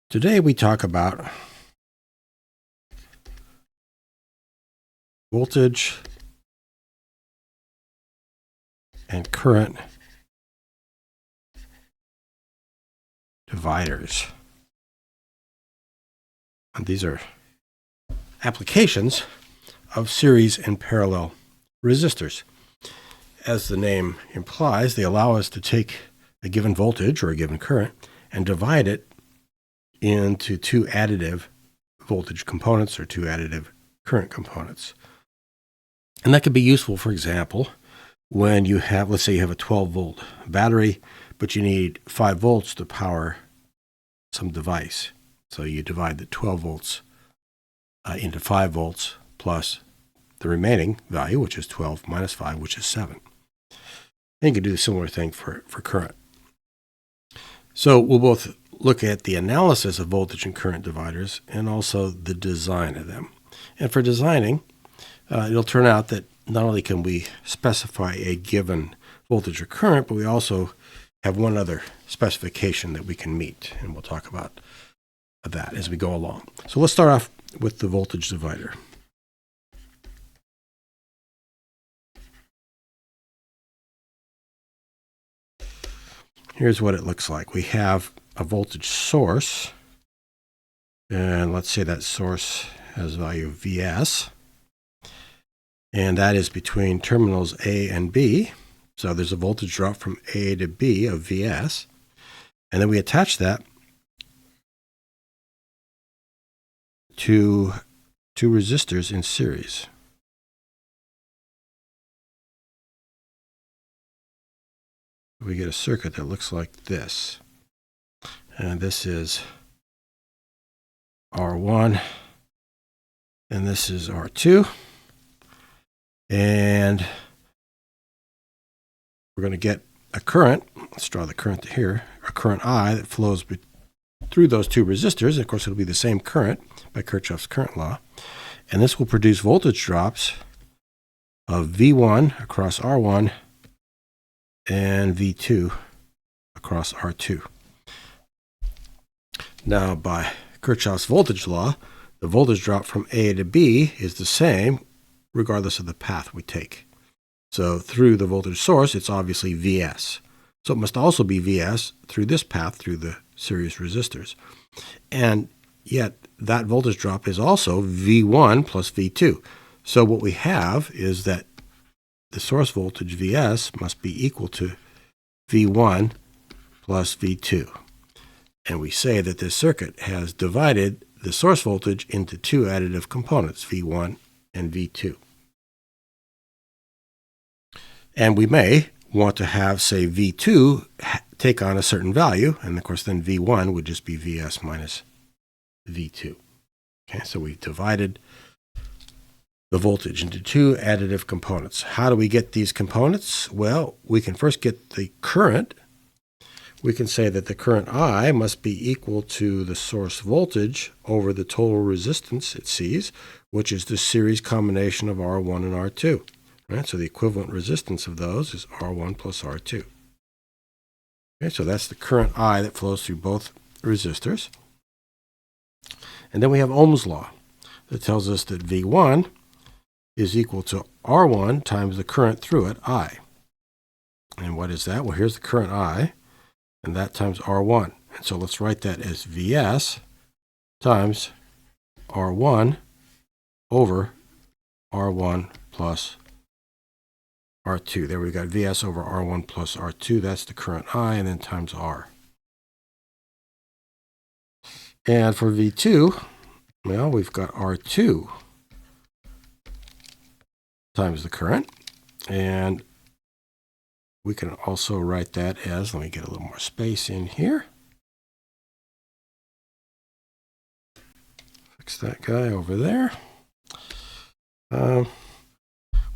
Today we talk about voltage and current dividers. And these are applications of series and parallel resistors. As the name implies, they allow us to take a given voltage or a given current and divide it into two additive voltage components or two additive current components. And that could be useful, for example, when you have, let's say you have a 12-volt battery, but you need 5 volts to power some device. So you divide the 12 volts into 5 volts plus the remaining value, which is 12 minus 5, which is 7. And you can do the similar thing for current. So we'll both look at the analysis of voltage and current dividers and also the design of them. And for designing, it'll turn out that not only can we specify a given voltage or current, but we also have one other specification that we can meet. And we'll talk about that as we go along. So let's start off with the voltage divider. Here's what it looks like. We have a voltage source, and let's say that source has value Vs, and that is between terminals A and B. So there's a voltage drop from A to B of Vs, and then we attach that to two resistors in series. We get a circuit that looks like this. And this is R1, and this is R2. And we're going to get a current, let's draw the current here, a current I that flows through those two resistors. And of course, it'll be the same current by Kirchhoff's current law. And this will produce voltage drops of V1 across R1 and V2 across R2. Now, by Kirchhoff's voltage law, the voltage drop from A to B is the same regardless of the path we take. So through the voltage source, it's obviously Vs. So it must also be Vs through this path, through the series resistors. And yet that voltage drop is also V1 plus V2. So what we have is that the source voltage Vs must be equal to V1 plus V2. And we say that this circuit has divided the source voltage into two additive components, V1 and V2. And we may want to have, say, V2 take on a certain value, and of course then V1 would just be Vs minus V2. Okay, so we've divided the voltage into two additive components. How do we get these components? Well, we can first get the current. We can say that the current I must be equal to the source voltage over the total resistance it sees, which is the series combination of R1 and R2. Right? So the equivalent resistance of those is R1 plus R2. Okay, so that's the current I that flows through both resistors. And then we have Ohm's law that tells us that V1 is equal to R1 times the current through it, I. And what is that? Well, here's the current I, and that times R1. And so let's write that as Vs times R1 over R1 plus R2. There we got Vs over R1 plus R2. That's the current I, and then times R. And for V2, well, we've got R2 times the current, and we can also write that as, let me get a little more space in here. Fix that guy over there.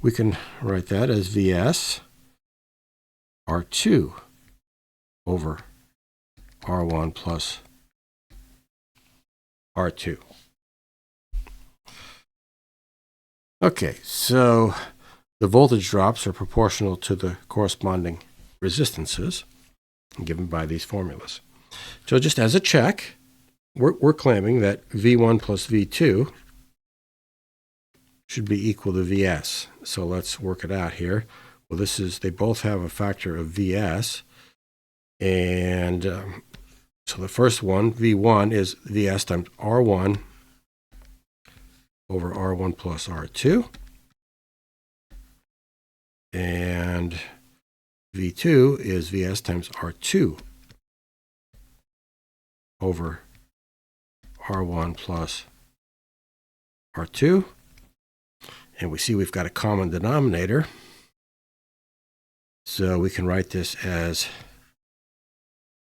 We can write that as Vs R2 over R1 plus R2. Okay, so the voltage drops are proportional to the corresponding resistances given by these formulas. So just as a check, we're claiming that V1 plus V2 should be equal to Vs. So let's work it out here. Well, they both have a factor of Vs. And so the first one, V1, is Vs times R1 over R1 plus R2. And V2 is Vs times R2 over R1 plus R2. And we see we've got a common denominator. So we can write this as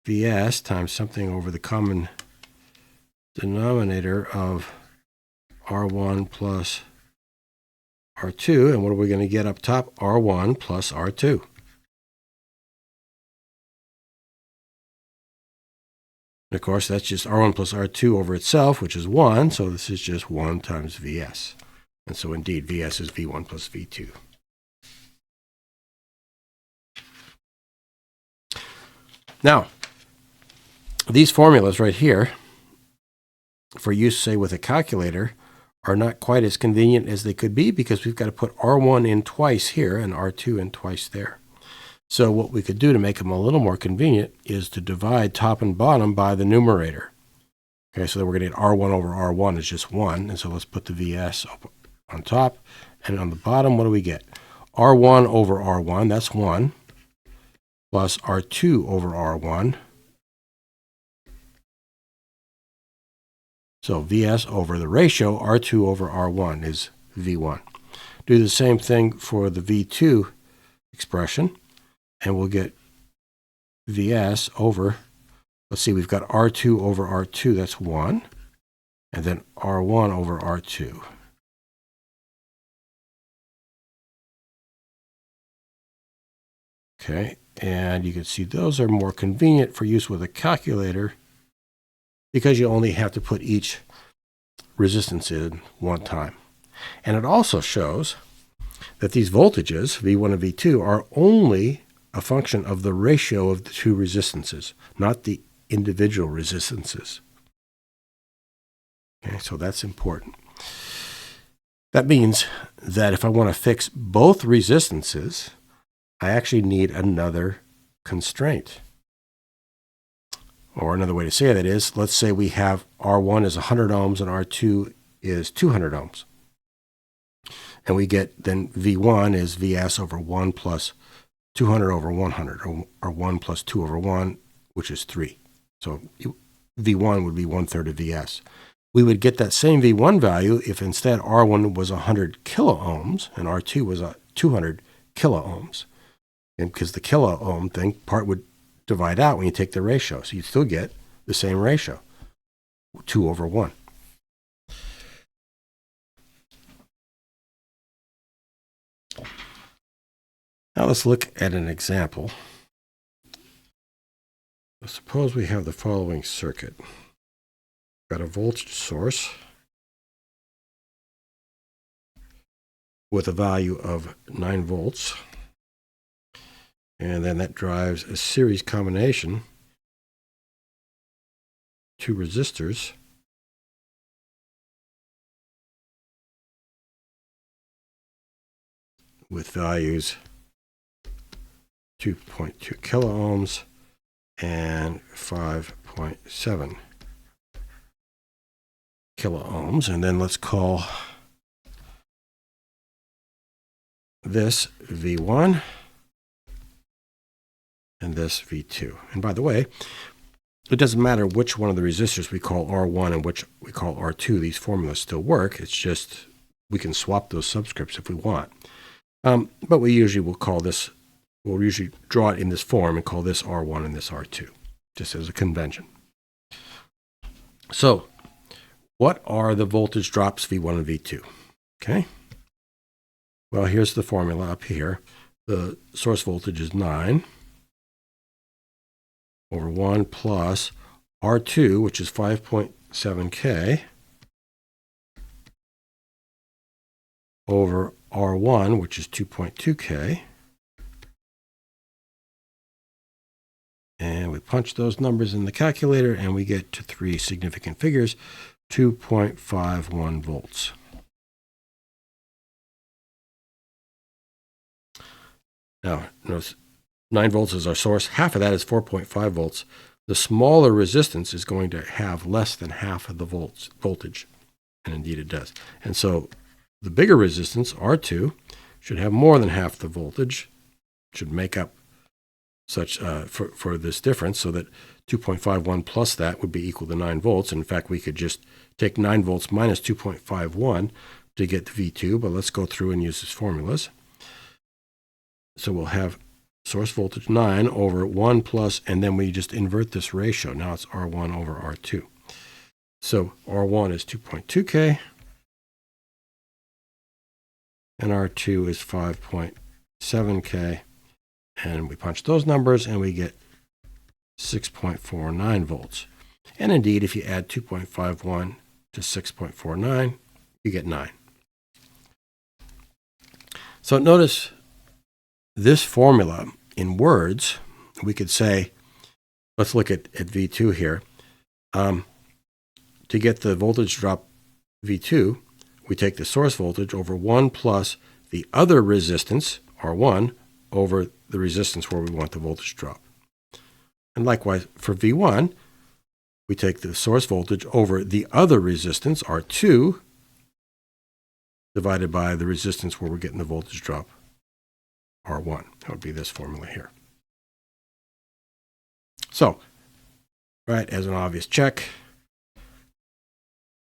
Vs times something over the common denominator of R1 plus R2. And what are we going to get up top? R1 plus R2. And of course, that's just R1 plus R2 over itself, which is 1. So this is just 1 times Vs. And so indeed, Vs is V1 plus V2. Now, these formulas right here, for use, say, with a calculator, are not quite as convenient as they could be because we've got to put R1 in twice here and R2 in twice there. So what we could do to make them a little more convenient is to divide top and bottom by the numerator. Okay, so then we're going to get R1 over R1 is just 1. And so let's put the Vs up on top. And on the bottom, what do we get? R1 over R1, that's 1, plus R2 over R1. So Vs over the ratio, R2 over R1 is V1. Do the same thing for the V2 expression, and we'll get Vs over, let's see, we've got R2 over R2, that's 1, and then R1 over R2. Okay, and you can see those are more convenient for use with a calculator because you only have to put each resistance in one time. And it also shows that these voltages, V1 and V2, are only a function of the ratio of the two resistances, not the individual resistances. Okay, so that's important. That means that if I want to fix both resistances, I actually need another constraint. Or another way to say that is, let's say we have R1 is 100 ohms and R2 is 200 ohms. And we get then V1 is Vs over 1 plus 200 over 100, or 1 plus 2 over 1, which is 3. So V1 would be 1/3 of Vs. We would get that same V1 value if instead R1 was 100 kiloohms and R2 was 200 kiloohms. And because the kiloohm thing, part would divide out when you take the ratio. So you still get the same ratio, 2 over 1. Now let's look at an example. Suppose we have the following circuit. Got a voltage source with a value of 9 volts. And then that drives a series combination, 2 resistors, with values 2.2 kiloohms and 5.7 kiloohms. And then let's call this V1 and this V2. And by the way, it doesn't matter which one of the resistors we call R1 and which we call R2. These formulas still work. It's just we can swap those subscripts if we want. But we usually will call this, we'll usually draw it in this form and call this R1 and this R2, just as a convention. So what are the voltage drops V1 and V2? Okay. Well, here's the formula up here. The source voltage is 9 over 1 plus R2, which is 5.7K, over R1, which is 2.2K, And we punch those numbers in the calculator, and we get to three significant figures, 2.51 volts. Now, notice 9 volts is our source. Half of that is 4.5 volts. The smaller resistance is going to have less than half of the voltage. And indeed it does. And so the bigger resistance, R2, should have more than half the voltage, should make up such for this difference, so that 2.51 plus that would be equal to 9 volts. And in fact, we could just take 9 volts minus 2.51 to get the V2, but let's go through and use these formulas. So we'll have source voltage 9 over 1 plus, and then we just invert this ratio. Now it's R1 over R2. So R1 is 2.2K, and R2 is 5.7K. And we punch those numbers, and we get 6.49 volts. And indeed, if you add 2.51 to 6.49, you get 9. So notice this formula in words, we could say, let's look at V2 here. To get the voltage drop V2, we take the source voltage over 1 plus the other resistance, R1, over the resistance where we want the voltage drop. And likewise, for V1, we take the source voltage over the other resistance, R2, divided by the resistance where we're getting the voltage drop, R1. That would be this formula here. So, right, as an obvious check,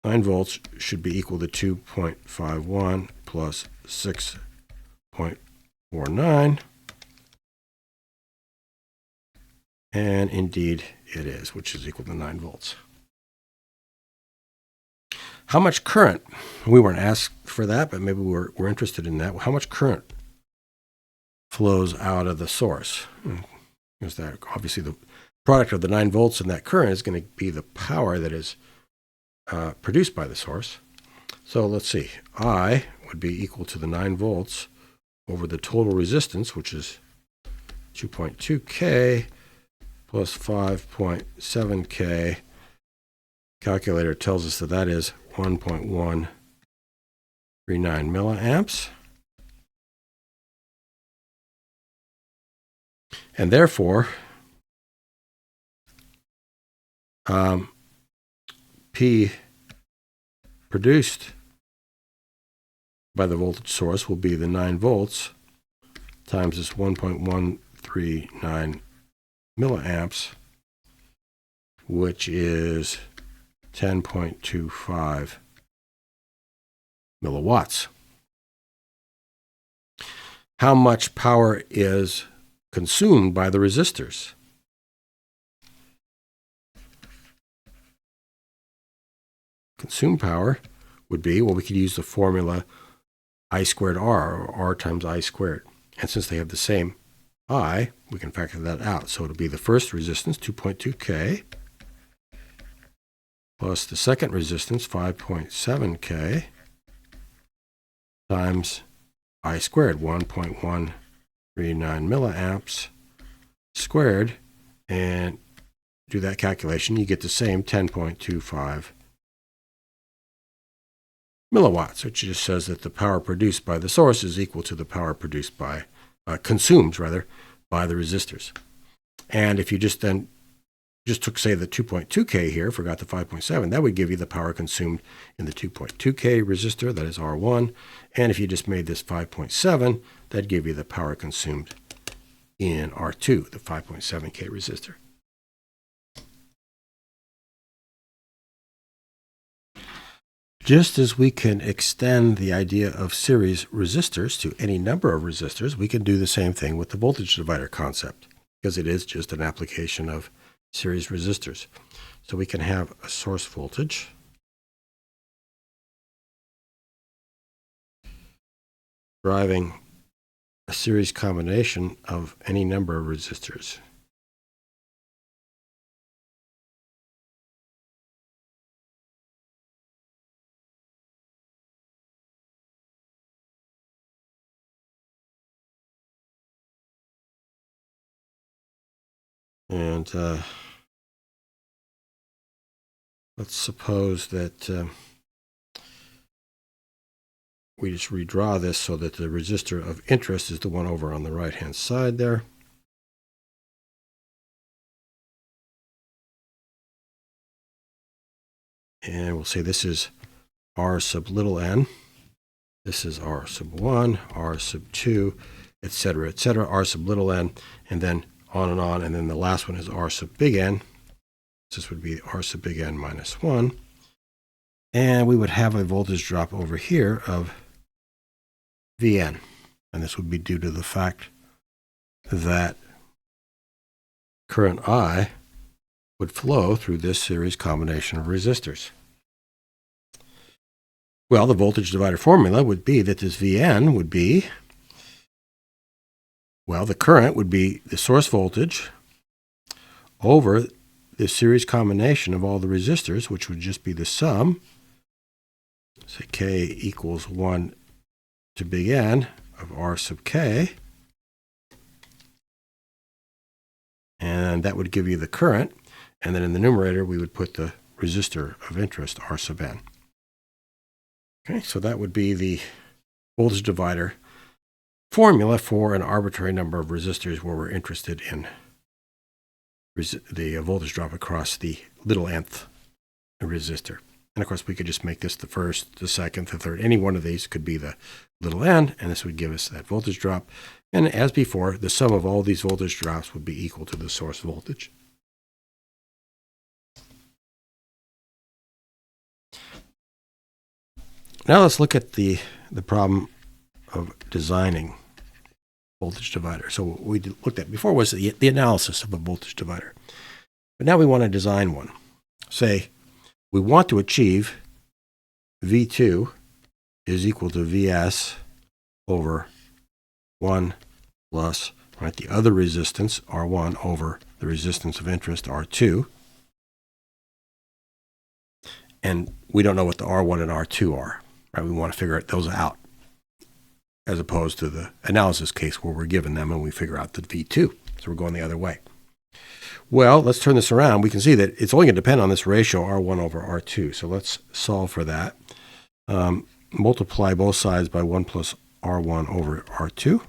9 volts should be equal to 2.51 plus 6.49. And indeed it is, which is equal to 9 volts. How much current? We weren't asked for that, but maybe we're interested in that. How much current flows out of the source? Because that obviously the product of the 9 volts and that current is going to be the power that is produced by the source. So let's see. I would be equal to the 9 volts over the total resistance, which is 2.2K plus 5.7K. Calculator tells us that that is 1.139 milliamps. And therefore, P produced by the voltage source will be the 9 volts times this 1.139 milliamps, which is 10.25 milliwatts. How much power is consumed by the resistors? Consumed power would be, well, we could use the formula I squared R, or R times I squared. And since they have the same I, we can factor that out. So it'll be the first resistance, 2.2K, plus the second resistance, 5.7K, times I squared, 1.139 milliamps squared, and do that calculation, you get the same 10.25 milliwatts, which just says that the power produced by the source is equal to the power produced by, consumed rather, by the resistors. And if you just took, say, the 2.2K here, forgot the 5.7, that would give you the power consumed in the 2.2K resistor, that is R1. And if you just made this 5.7, that'd give you the power consumed in R2, the 5.7K resistor. Just as we can extend the idea of series resistors to any number of resistors, we can do the same thing with the voltage divider concept, because it is just an application of series resistors. So we can have a source voltage driving a series combination of any number of resistors. And let's suppose that we just redraw this so that the resistor of interest is the one over on the right-hand side there. And we'll say this is R sub little n. This is R sub 1, R sub 2, etc., etc., R sub little n, and then on, and then the last one is R sub big N. This would be R sub big N minus 1. And we would have a voltage drop over here of Vn. And this would be due to the fact that current I would flow through this series combination of resistors. Well, the voltage divider formula would be that this Vn would be, well, the current would be the source voltage over this series combination of all the resistors, which would just be the sum, say K equals 1 to big N of R sub K. And that would give you the current. And then in the numerator, we would put the resistor of interest, R sub N. Okay, so that would be the voltage divider formula for an arbitrary number of resistors where we're interested in the voltage drop across the little nth resistor. And of course, we could just make this the first, the second, the third. Any one of these could be the little n, and this would give us that voltage drop. And as before, the sum of all these voltage drops would be equal to the source voltage. Now let's look at the problem of designing voltage divider. So what we looked at before was the analysis of a voltage divider. But now we want to design one. Say we want to achieve V2 is equal to Vs over 1 plus the other resistance, R1, over the resistance of interest, R2. And we don't know what the R1 and R2 are. Right? We want to figure those out, as opposed to the analysis case where we're given them and we figure out the V2. So we're going the other way. Well, let's turn this around. We can see that it's only going to depend on this ratio R1 over R2. So let's solve for that. Multiply both sides by 1 plus R1 over R2.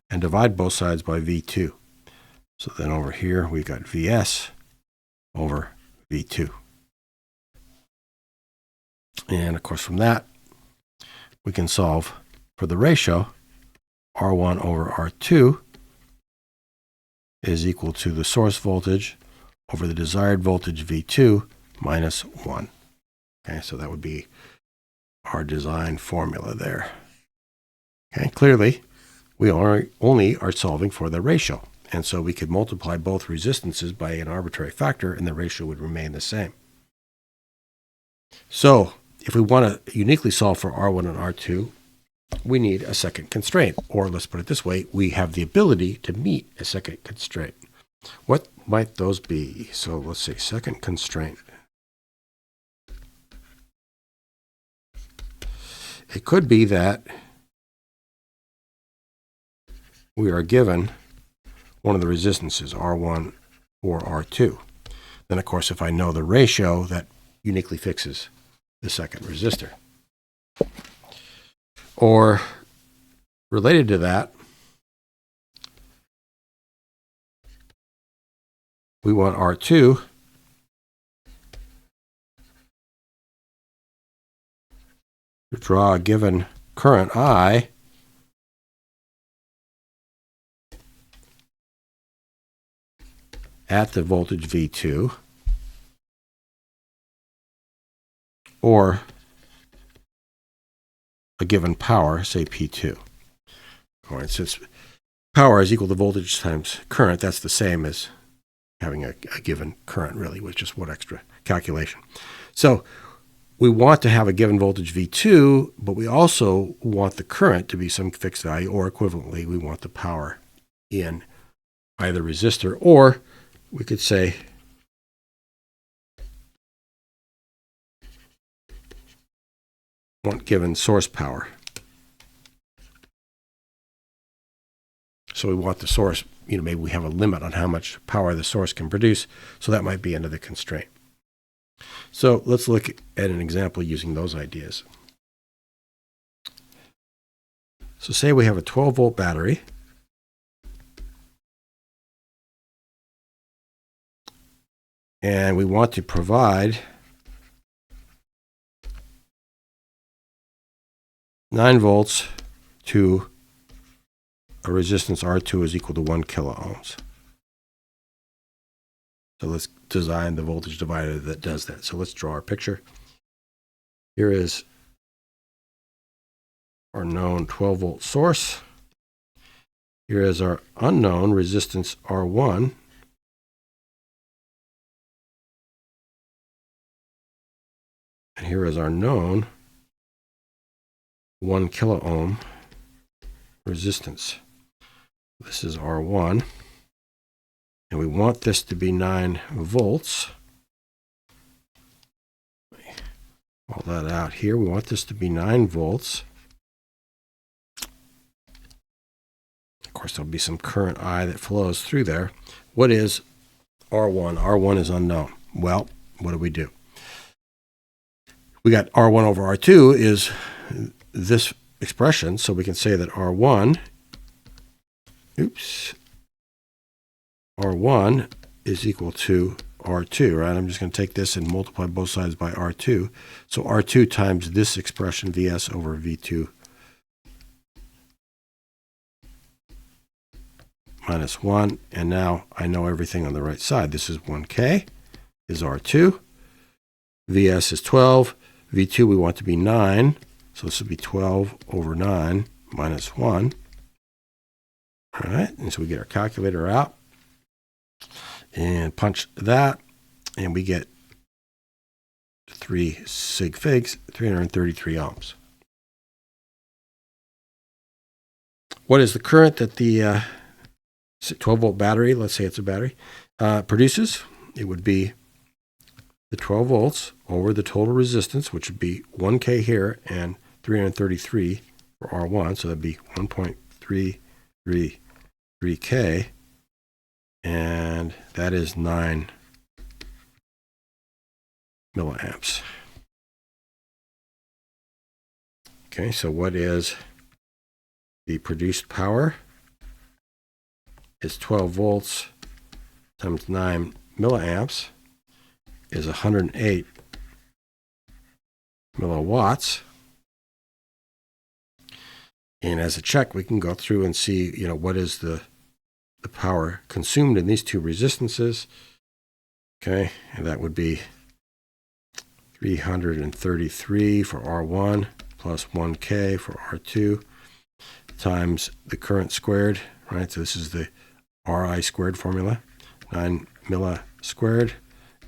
And divide both sides by V2. So then over here, we've got Vs over V2. And of course, from that, we can solve for the ratio R1 over R2 is equal to the source voltage over the desired voltage V2 minus 1. Okay, so that would be our design formula there. Okay, clearly, we only are solving for the ratio. And so we could multiply both resistances by an arbitrary factor, and the ratio would remain the same. So if we want to uniquely solve for R1 and R2, we need a second constraint. Or let's put it this way, we have the ability to meet a second constraint. What might those be? So let's say second constraint. It could be that we are given one of the resistances, R1 or R2. Then, of course, if I know the ratio, that uniquely fixes the second resistor. Or related to that, we want R2 to draw a given current I at the voltage V2, or a given power, say P2. All right, since power is equal to voltage times current, that's the same as having a given current, really, with just one extra calculation. So we want to have a given voltage V2, but we also want the current to be some fixed value, or equivalently, we want the power in either resistor, or we could say want given source power. So we want the source, maybe we have a limit on how much power the source can produce. So that might be under the constraint. So let's look at an example using those ideas. So say we have a 12-volt battery. And we want to provide 9 volts to a resistance R2 is equal to 1 kilo ohms. So let's design the voltage divider that does that. So let's draw our picture. Here is our known 12-volt source. Here is our unknown resistance R1. And here is our known 1 kilo ohm resistance. This is R1. And we want this to be 9 volts. Call that out here. We want this to be 9 volts. Of course, there'll be some current I that flows through there. What is R1? R1 is unknown. Well, what do? We got R1 over R2 is this expression, so we can say that R1 is equal to R2, right? I'm just going to take this and multiply both sides by R2. So R2 times this expression, Vs over V2 minus 1. And now I know everything on the right side. This is 1K is R2. Vs is 12. V2 we want to be 9. So this would be 12 over 9 minus 1. All right, and so we get our calculator out and punch that, and we get 3 sig figs, 333 ohms. What is the current that the 12-volt battery, let's say it's a battery, produces? It would be the 12 volts over the total resistance, which would be 1K here and 333 for R1, so that'd be 1.333K, and that is 9 milliamps. Okay, so what is the produced power? It's 12 volts times 9 milliamps is 108 milliwatts. And as a check, we can go through and see, what is the power consumed in these two resistances. Okay, and that would be 333 for R1 plus 1K for R2 times the current squared, right? So this is the Ri squared formula, 9 milli squared,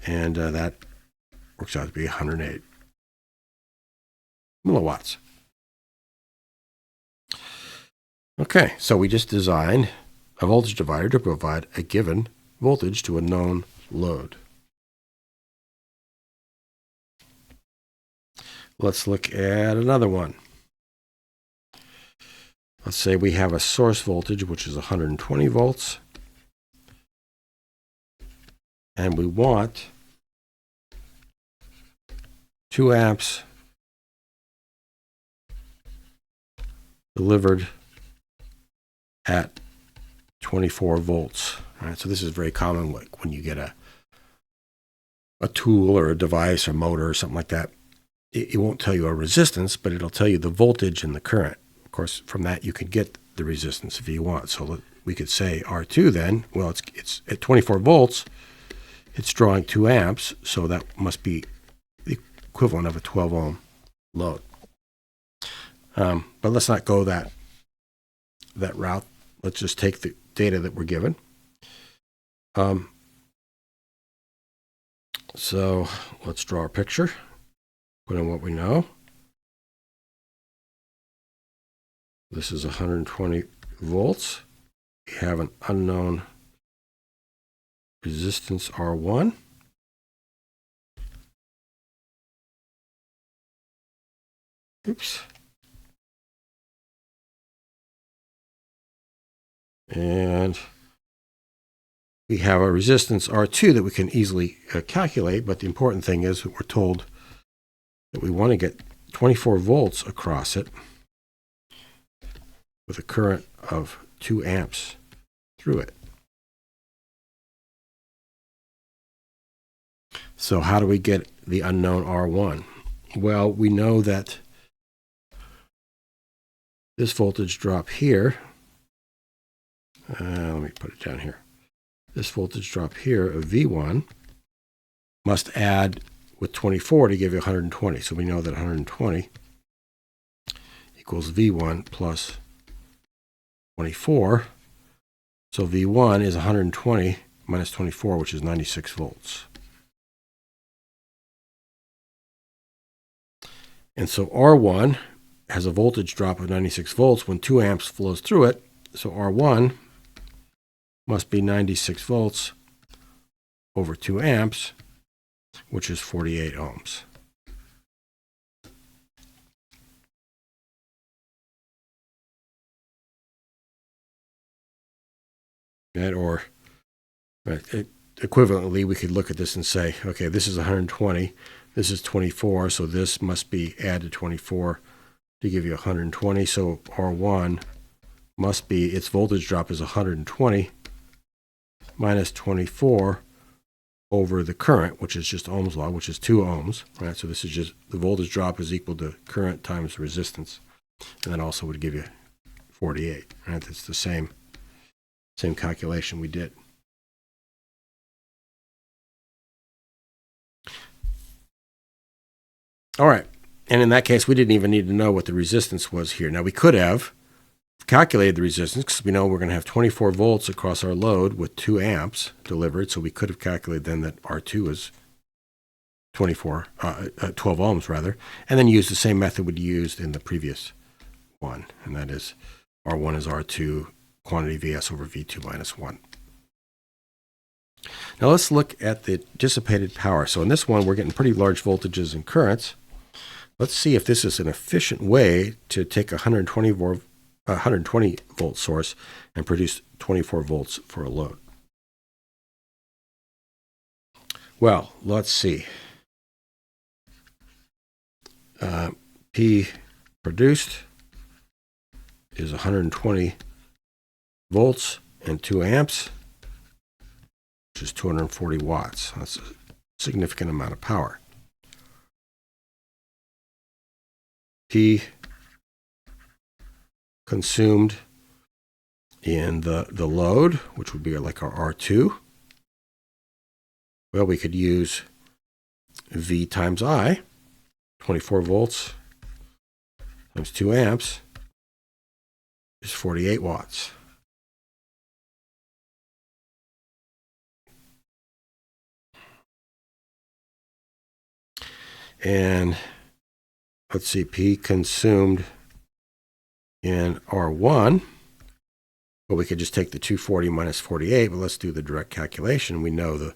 and that works out to be 108 milliwatts. Okay, so we just designed a voltage divider to provide a given voltage to a known load. Let's look at another one. Let's say we have a source voltage, which is 120 volts, and we want 2 amps delivered at 24 volts. All right, so this is very common, like when you get a tool or a device or motor or something like that. It won't tell you a resistance, but it'll tell you the voltage and the current. Of course, from that you can get the resistance if you want. So we could say R2 then, well, it's at 24 volts, it's drawing 2 amps, so that must be the equivalent of a 12 ohm load. But let's not go that route. Let's just take the data that we're given. So let's draw our picture, put in what we know. This is 120 volts. We have an unknown resistance R1. Oops. And we have a resistance R2 that we can easily calculate, but the important thing is that we're told that we want to get 24 volts across it with a current of 2 amps through it. So how do we get the unknown R1? Well, we know that this voltage drop here, let me put it down here. This voltage drop here of V1 must add with 24 to give you 120. So we know that 120 equals V1 plus 24. So V1 is 120 minus 24, which is 96 volts. And so R1 has a voltage drop of 96 volts when 2 amps flows through it. So R1 must be 96 volts over 2 amps, which is 48 ohms. Right? Or equivalently, we could look at this and say, okay, this is 120, this is 24, so this must be added 24 to give you 120. So R1 must be, its voltage drop is 120 minus 24 over the current, which is just Ohm's law, which is 2 ohms, right? So this is just, the voltage drop is equal to current times resistance, and that also would give you 48, right? That's the same calculation we did. All right, and in that case, we didn't even need to know what the resistance was here. Now, we could have calculated the resistance because we know we're going to have 24 volts across our load with 2 amps delivered, so we could have calculated then that R2 is 12 ohms rather, and then use the same method we used in the previous one, and that is R1 is R2 quantity Vs over V2 minus 1. Now let's look at the dissipated power. So in this one, we're getting pretty large voltages and currents. Let's see if this is an efficient way to take a 120 volt source and produce 24 volts for a load. Well, let's see. P produced is 120 volts and 2 amps, which is 240 watts. That's a significant amount of power. P consumed in the load, which would be like our R2. Well, we could use V times I, 24 volts times 2 amps is 48 watts. And let's see, P consumed in R1. Well, we could just take the 240 minus 48, but let's do the direct calculation. We know the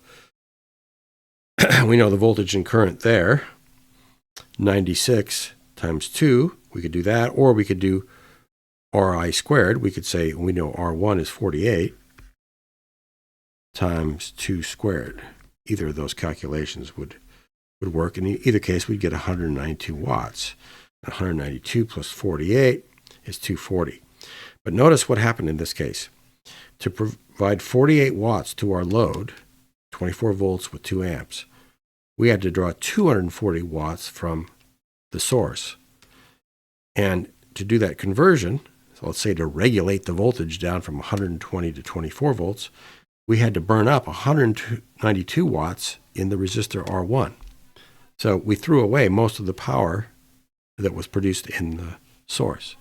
voltage and current there, 96 times 2. We could do that, or we could do Ri squared. We could say we know R1 is 48 times 2 squared. Either of those calculations would work. In either case, we'd get 192 watts. 192 plus 48 is 240. But notice what happened in this case. To provide 48 watts to our load, 24 volts with 2 amps, we had to draw 240 watts from the source. And to do that conversion, so let's say to regulate the voltage down from 120 to 24 volts, we had to burn up 192 watts in the resistor R1. So we threw away most of the power that was produced in the source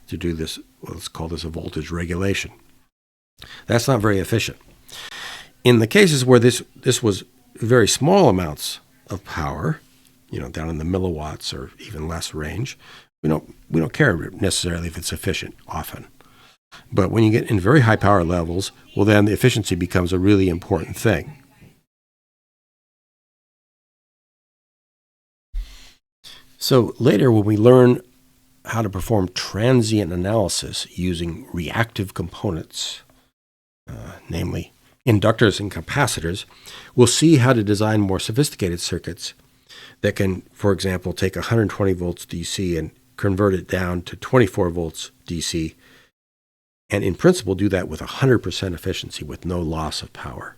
to do this. Let's call this a voltage regulation. That's not very efficient. In the cases where this was very small amounts of power, down in the milliwatts or even less range, we don't care necessarily if it's efficient often. But when you get in very high power levels, well, then the efficiency becomes a really important thing. So later, when we learn how to perform transient analysis using reactive components, namely inductors and capacitors, we'll see how to design more sophisticated circuits that can, for example, take 120 volts DC and convert it down to 24 volts DC, and in principle do that with 100% efficiency with no loss of power.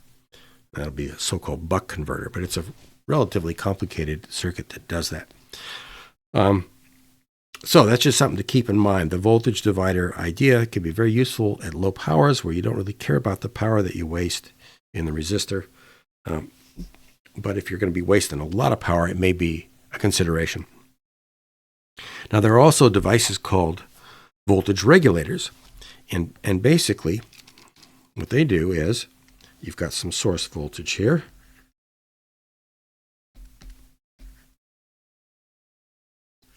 That'll be a so-called buck converter, but it's a relatively complicated circuit that does that. So that's just something to keep in mind. The voltage divider idea can be very useful at low powers where you don't really care about the power that you waste in the resistor. But if you're going to be wasting a lot of power, it may be a consideration. Now, there are also devices called voltage regulators. And basically, what they do is you've got some source voltage here.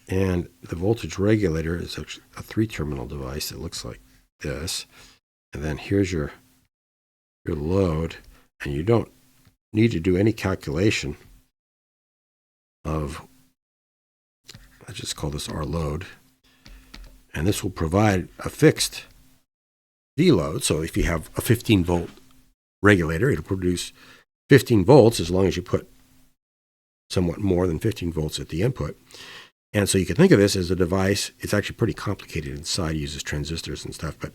And the voltage regulator is a 3-terminal device that looks like this. And then here's your load. And you don't need to do any calculation of, let's just call this our load. And this will provide a fixed V load. So if you have a 15-volt regulator, it'll produce 15 volts as long as you put somewhat more than 15 volts at the input. And so you can think of this as a device. It's actually pretty complicated inside. It uses transistors and stuff, but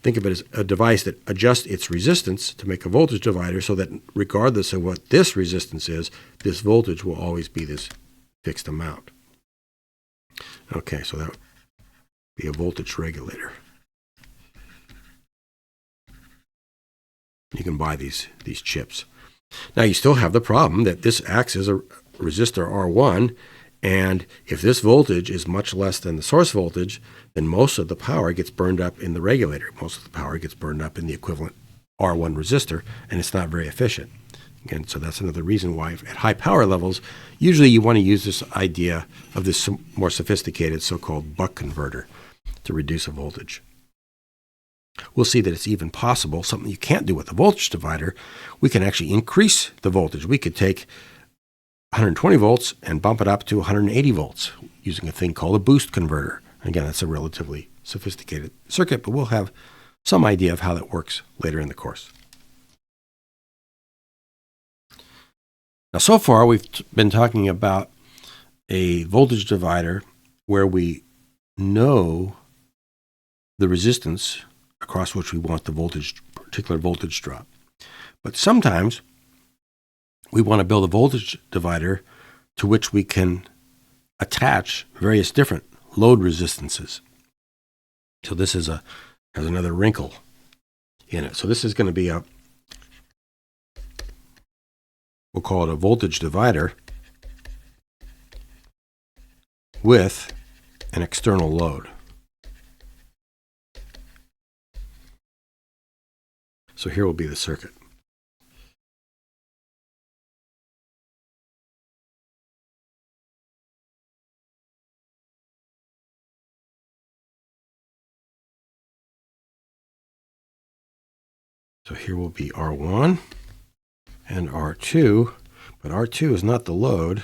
think of it as a device that adjusts its resistance to make a voltage divider so that regardless of what this resistance is, this voltage will always be this fixed amount. Okay, so that would be a voltage regulator. You can buy these chips. Now you still have the problem that this acts as a resistor R1, and if this voltage is much less than the source voltage, then most of the power gets burned up in the regulator. Most of the power gets burned up in the equivalent R1 resistor, and it's not very efficient. Again, so that's another reason why at high power levels, usually you want to use this idea of this more sophisticated so-called buck converter to reduce a voltage. We'll see that it's even possible, something you can't do with a voltage divider, we can actually increase the voltage. We could take 120 volts and bump it up to 180 volts using a thing called a boost converter. Again, that's a relatively sophisticated circuit, but we'll have some idea of how that works later in the course. Now, so far, we've been talking about a voltage divider where we know the resistance across which we want the particular voltage drop. But sometimes we want to build a voltage divider to which we can attach various different load resistances. So this has another wrinkle in it. So this is going to be we'll call it a voltage divider with an external load. So here will be the circuit. So here will be R1 and R2, but R2 is not the load.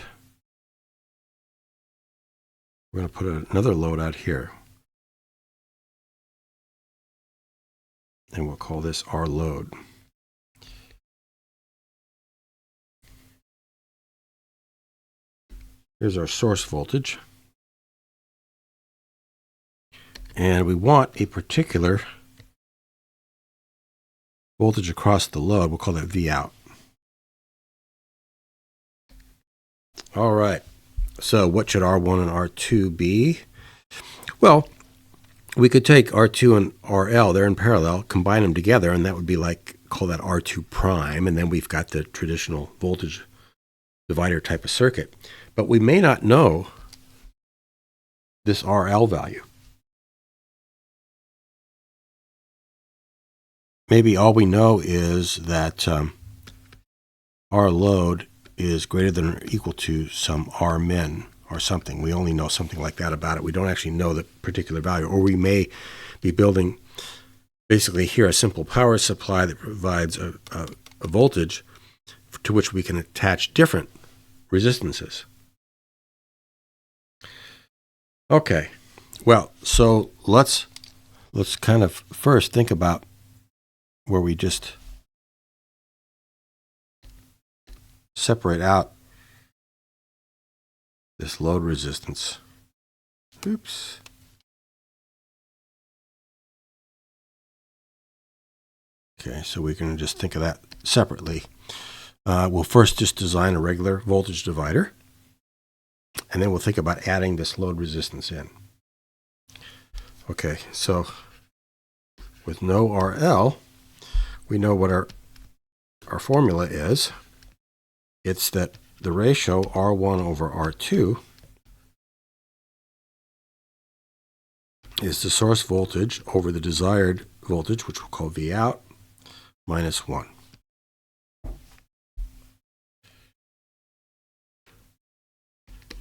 We're going to put another load out here. And we'll call this our load. Here's our source voltage. And we want a particular voltage across the load. We'll call that V out. All right. So what should R1 and R2 be? Well, we could take R2 and RL, they're in parallel, combine them together, and that would be like, call that R2 prime, and then we've got the traditional voltage divider type of circuit. But we may not know this RL value. Maybe all we know is that our load is greater than or equal to some R min or something. We only know something like that about it. We don't actually know the particular value. Or we may be building basically here a simple power supply that provides a voltage to which we can attach different resistances. Okay, Well, so let's kind of first think about where we just separate out this load resistance. Oops. Okay, so we can just think of that separately. We'll first just design a regular voltage divider, and then we'll think about adding this load resistance in. Okay, so with no RL, we know what our formula is. It's that the ratio R1 over R2 is the source voltage over the desired voltage, which we'll call V out, minus 1.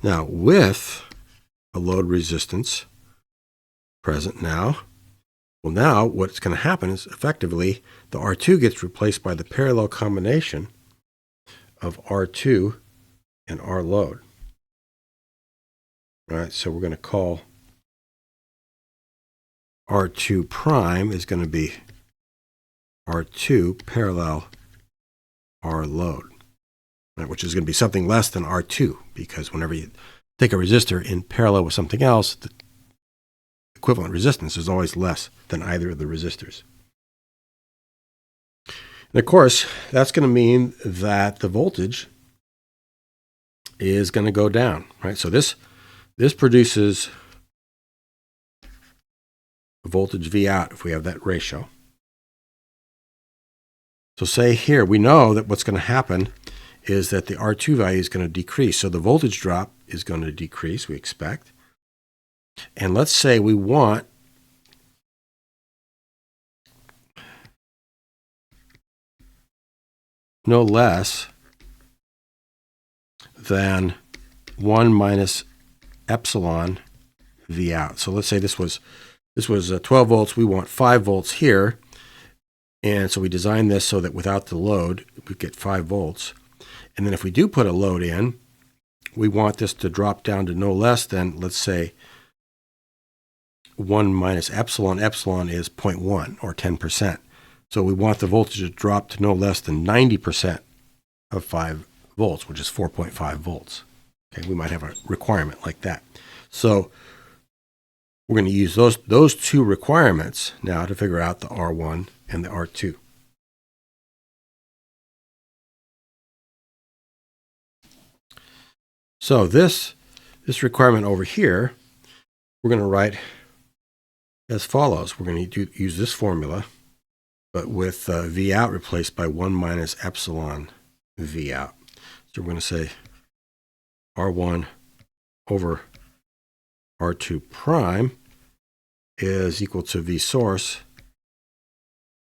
Now, with a load resistance present now, well, now what's going to happen is effectively the R2 gets replaced by the parallel combination of R2 and R load. All right, so we're going to call R2 prime is going to be R2 parallel R load, right, which is going to be something less than R2, because whenever you take a resistor in parallel with something else, the equivalent resistance is always less than either of the resistors. And of course, that's going to mean that the voltage is going to go down, right? So this produces a voltage V out if we have that ratio. So say here, we know that what's going to happen is that the R2 value is going to decrease. So the voltage drop is going to decrease, we expect. And let's say we want no less than 1 minus epsilon V out. So let's say this was 12 volts. We want 5 volts here. And so we design this so that without the load, we get 5 volts. And then if we do put a load in, we want this to drop down to no less than, let's say, 1 minus epsilon. Epsilon is 0.1 or 10%. So we want the voltage to drop to no less than 90% of 5 volts, which is 4.5 volts. Okay, we might have a requirement like that. So we're going to use those two requirements now to figure out the R1 and the R2. So this requirement over here, we're going to write as follows. We're going to use this formula, but with V out replaced by 1 minus epsilon V out. So we're going to say R1 over R2 prime is equal to V source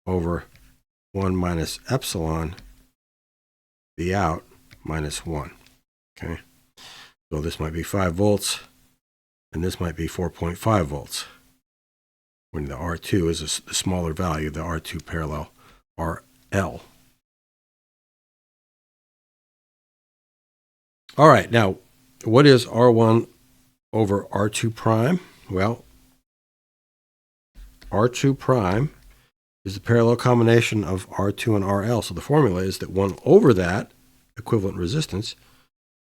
over 1 minus epsilon V out minus 1. Okay, so this might be 5 volts, and this might be 4.5 volts. When the R2 is the smaller value, the R2 parallel RL. All right, now what is R1 over R2 prime? Well, R2 prime is the parallel combination of R2 and RL. So the formula is that 1 over that equivalent resistance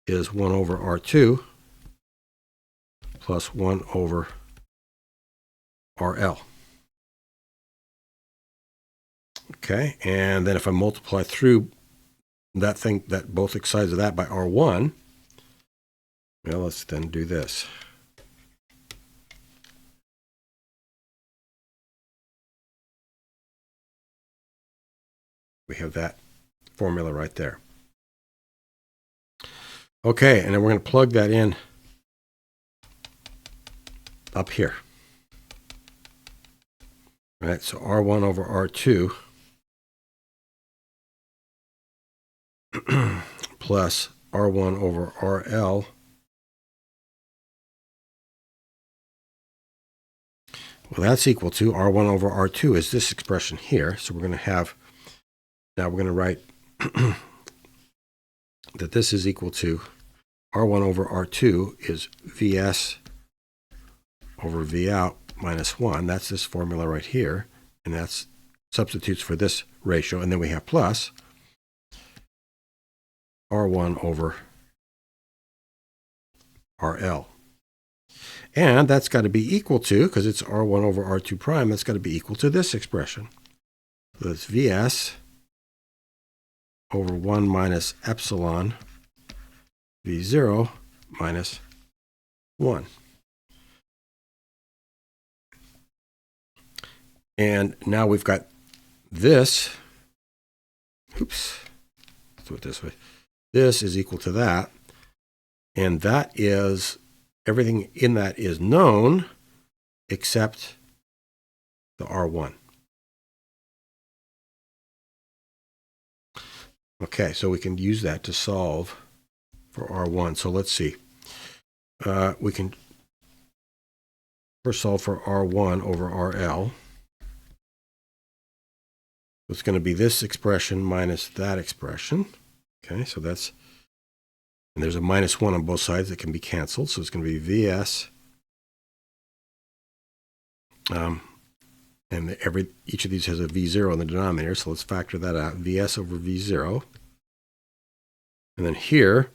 is 1 over R2 plus 1 over RL. Okay, and then if I multiply through that both sides of that by R1, well, let's then do this. We have that formula right there. Okay, and then we're going to plug that in up here. All right, so R1 over R2 plus R1 over RL well, that's equal to R1 over R2 is this expression here. So we're going to have, now we're going to write that this is equal to R1 over R2 is Vs over V out minus 1. That's this formula right here. And that's substitutes for this ratio. And then we have plus R1 over RL. And that's got to be equal to, because it's R1 over R2 prime, that's got to be equal to this expression. So that's Vs over 1 minus epsilon V0 minus 1. And now we've got this. Oops. Let's do it this way. This is equal to that. And that is, everything in that is known except the R1. Okay, so we can use that to solve for R1. So let's see. We can first solve for R1 over RL. It's going to be this expression minus that expression. Okay, so that's, and there's a minus 1 on both sides that can be canceled. So it's going to be Vs. And each of these has a V0 in the denominator, so let's factor that out. Vs over V0. And then here,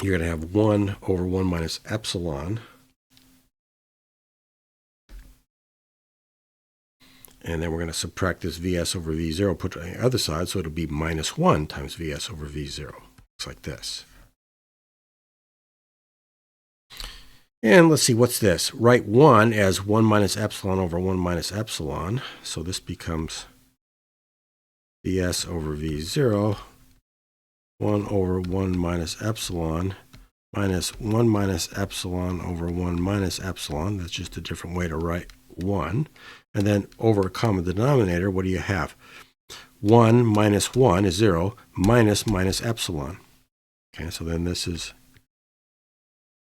you're going to have 1 over 1 minus epsilon. And then we're going to subtract this Vs over V0, put it on the other side, so it'll be minus 1 times Vs over V0. Looks like this. And let's see, what's this? Write 1 as 1 minus epsilon over 1 minus epsilon. So this becomes Vs over V0, 1 over 1 minus epsilon, minus 1 minus epsilon over 1 minus epsilon. That's just a different way to write 1. And then over a common denominator, what do you have? 1 minus 1 is 0, minus epsilon. Okay, so then this is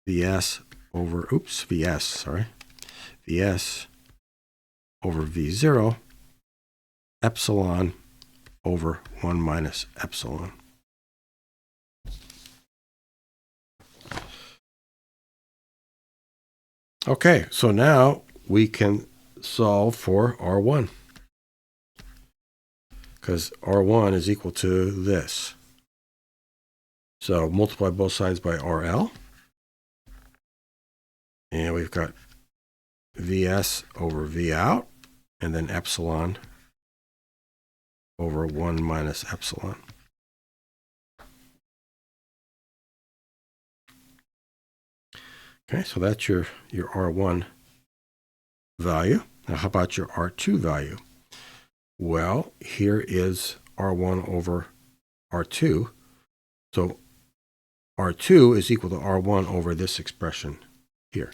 Vs over, Vs over V0, epsilon over 1 minus epsilon. Okay, so now we can solve for R1, because R1 is equal to this. So multiply both sides by RL. And we've got Vs over V out, and then epsilon over 1 minus epsilon. Okay, so that's your R1 value. Now, how about your R2 value? Well, here is R1 over R2. So R2 is equal to R1 over this expression here.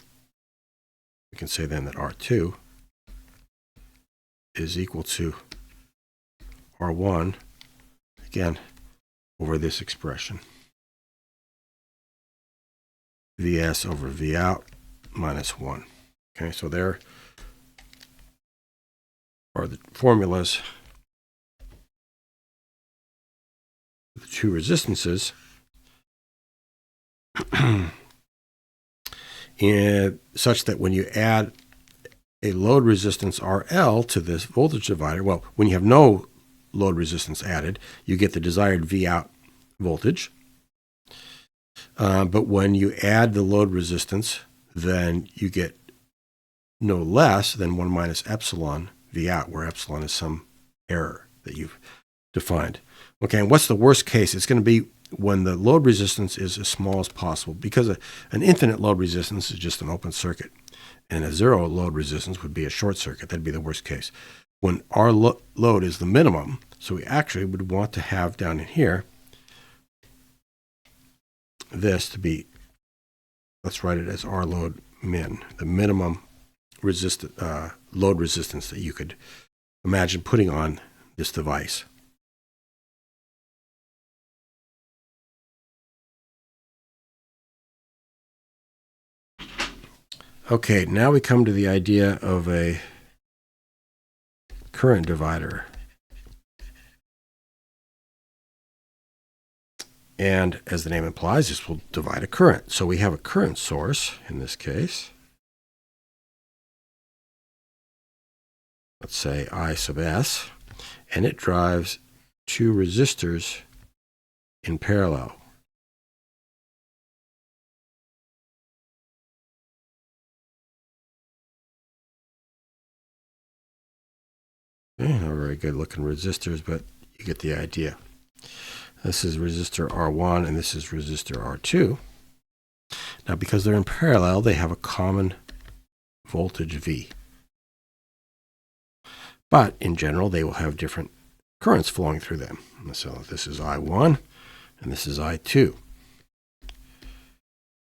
We can say then that R2 is equal to R1, again, over this expression. Vs over V out minus 1. Okay, so there are the formulas, the two resistances, and such that when you add a load resistance RL to this voltage divider, well, when you have no load resistance added, you get the desired V out voltage. But when you add the load resistance, then you get no less than 1 minus epsilon V out, where epsilon is some error that you've defined. Okay, and what's the worst case? It's going to be when the load resistance is as small as possible, because an infinite load resistance is just an open circuit, and a zero load resistance would be a short circuit. That'd be the worst case. When our load is the minimum, so we actually would want to have down in here this to be, let's write it as R load min, the minimum load resistance that you could imagine putting on this device. Okay, now we come to the idea of a current divider. And as the name implies, this will divide a current. So we have a current source in this case. let's say I sub s, and it drives two resistors in parallel. Not very good looking resistors, but you get the idea. This is resistor R1 and this is resistor R2. Now, because they're in parallel, they have a common voltage V. But in general, they will have different currents flowing through them. So this is I1 and this is I2.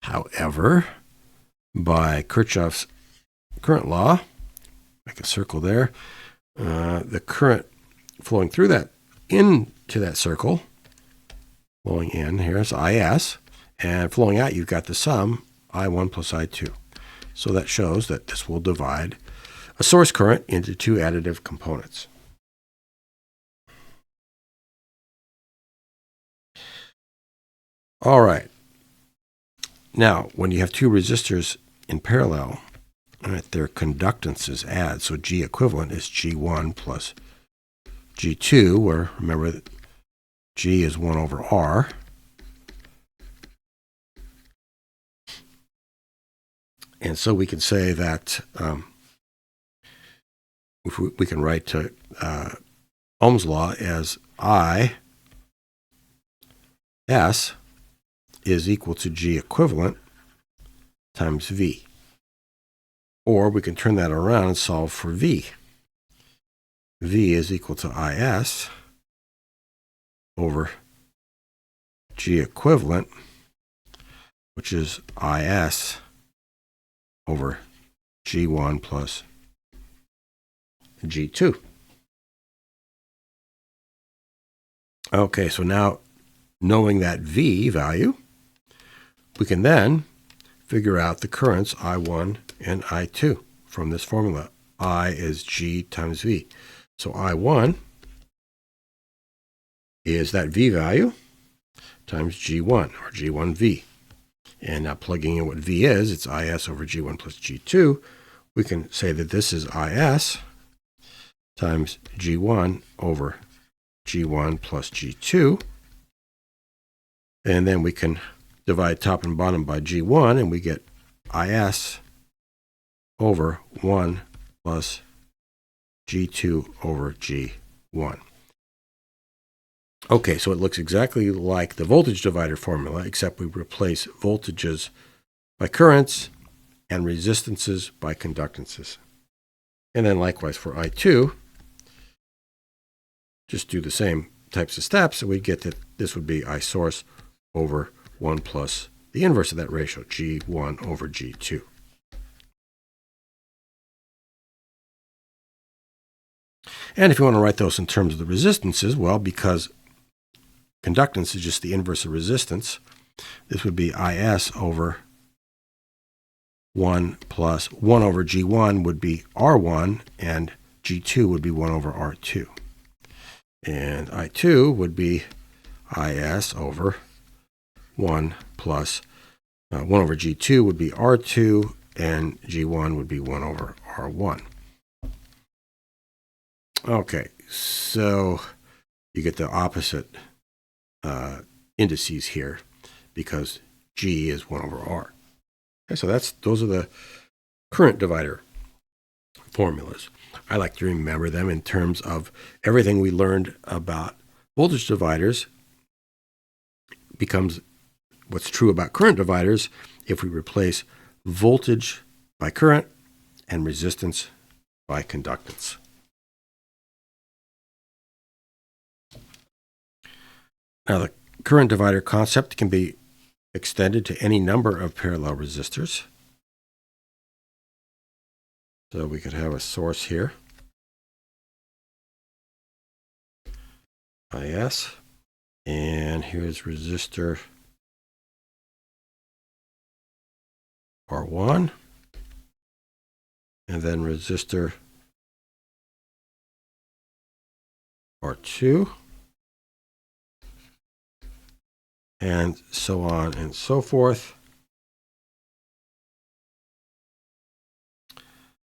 However, by Kirchhoff's current law, make a circle there, the current flowing through that into that circle, flowing in, here's IS, and flowing out, you've got the sum I1 plus I2. So that shows that this will divide a source current into two additive components. All right. Now, when you have two resistors in parallel, their conductances add. So G equivalent is G1 plus G2, where remember that G is 1 over R. And so we can say that if we can write to Ohm's law as I S is equal to G equivalent times V. Or we can turn that around and solve for V. V is equal to IS over G equivalent, which is IS over G1 plus G2. Okay, so now knowing that V value, we can then figure out the currents I1 and I2 from this formula. I is G times V. So I1 is that V value times G1, or G1V. And now plugging in what V is, it's IS over G1 plus G2. We can say that this is IS times G1 over G1 plus G2. And then we can divide top and bottom by G1, and we get IS over 1 plus G2 over G1. Okay, so it looks exactly like the voltage divider formula, except we replace voltages by currents and resistances by conductances. And then likewise for I2, just do the same types of steps, and we get that this would be I source over 1 plus the inverse of that ratio, G1 over G2. And if you want to write those in terms of the resistances, well, because conductance is just the inverse of resistance, this would be IS over 1 plus 1 over G1 would be R1, and G2 would be 1 over R2. And I2 would be IS over 1 plus 1 over G2 would be R2, and G1 would be 1 over R1. Okay, so you get the opposite indices here because G is 1 over R. Okay, so those are the current divider formulas. I like to remember them in terms of everything we learned about voltage dividers becomes what's true about current dividers if we replace voltage by current and resistance by conductance. Now, the current divider concept can be extended to any number of parallel resistors. So we could have a source here, IS, and here's resistor R1, and then resistor R2, and so on and so forth.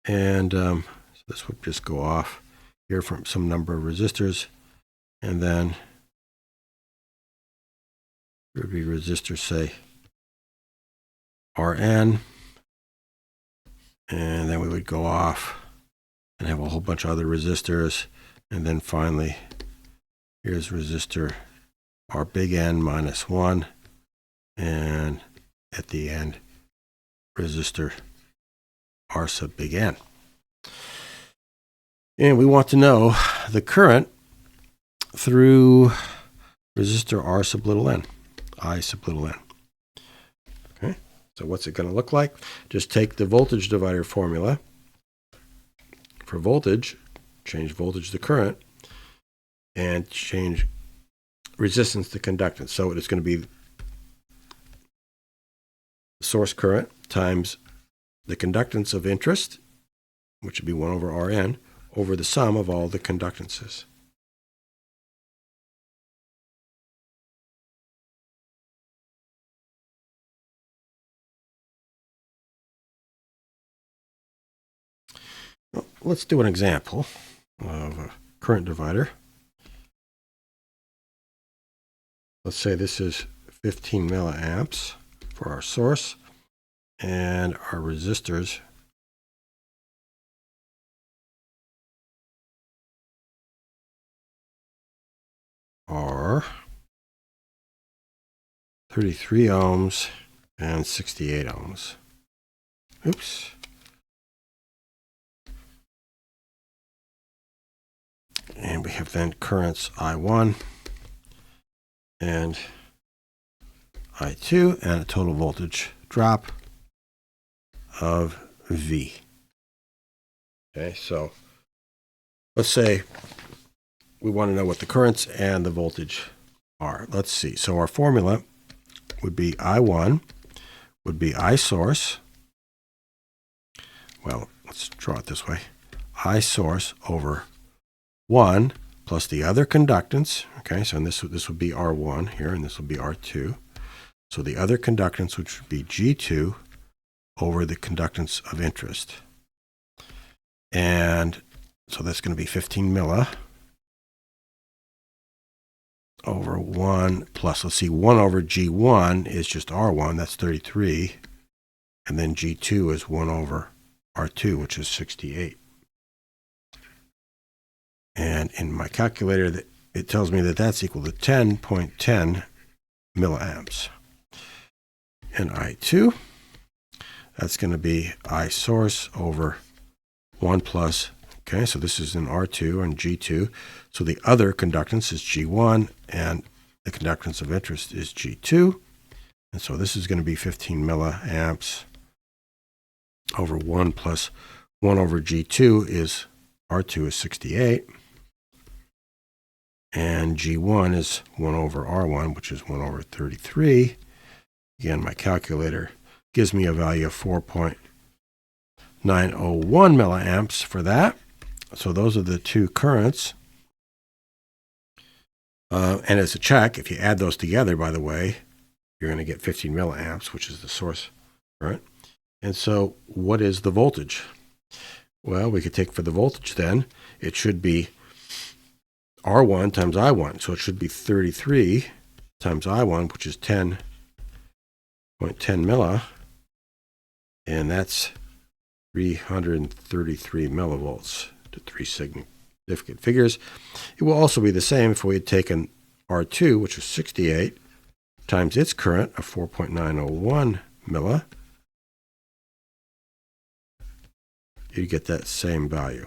And so This would just go off here from some number of resistors, and then there would be resistors, say, Rn, and then we would go off and have a whole bunch of other resistors, and then finally, here's resistor R big N minus 1, and at the end, resistor R sub big N. And we want to know the current through resistor R sub little n, I sub little n. Okay, so what's it going to look like? Just take the voltage divider formula. For voltage, change voltage to current, and change resistance to conductance. So it's going to be source current times the conductance of interest, which would be 1 over Rn, over the sum of all the conductances. Well, let's do an example of a current divider. Let's say this is 15 milliamps for our source, and our resistors are 33 ohms and 68 ohms. Oops. And we have then currents I1 and I2, and a total voltage drop of V. Okay, so let's say we want to know what the currents and the voltage are. Let's see. So our formula would be I1 would be I source. Well, let's draw it this way. I source over 1 plus the other conductance. Okay, so this would be R1 here, and this will be R2. So the other conductance, which would be G2 over the conductance of interest. And so that's going to be 15 milli over 1 plus, let's see, 1 over G1 is just R1, that's 33. And then G2 is 1 over R2, which is 68. And in my calculator, it tells me that that's equal to 10.10 milliamps. And I2, that's going to be I source over 1 plus, okay, so this is in R2 and G2. So the other conductance is G1, and the conductance of interest is G2. And so this is going to be 15 milliamps over 1 plus 1 over G2 is, R2 is 68. And G1 is 1 over R1, which is 1 over 33. Again, my calculator gives me a value of 4.901 milliamps for that. So those are the two currents. And as a check, if you add those together, by the way, you're going to get 15 milliamps, which is the source current. And so what is the voltage? Well, we could take for the voltage then, it should be R1 times I1. So it should be 33 times I1, which is 10.10 milli. And that's 333 millivolts to 3 significant figures. It will also be the same if we had taken R2, which is 68, times its current of 4.901 milli. You'd get that same value.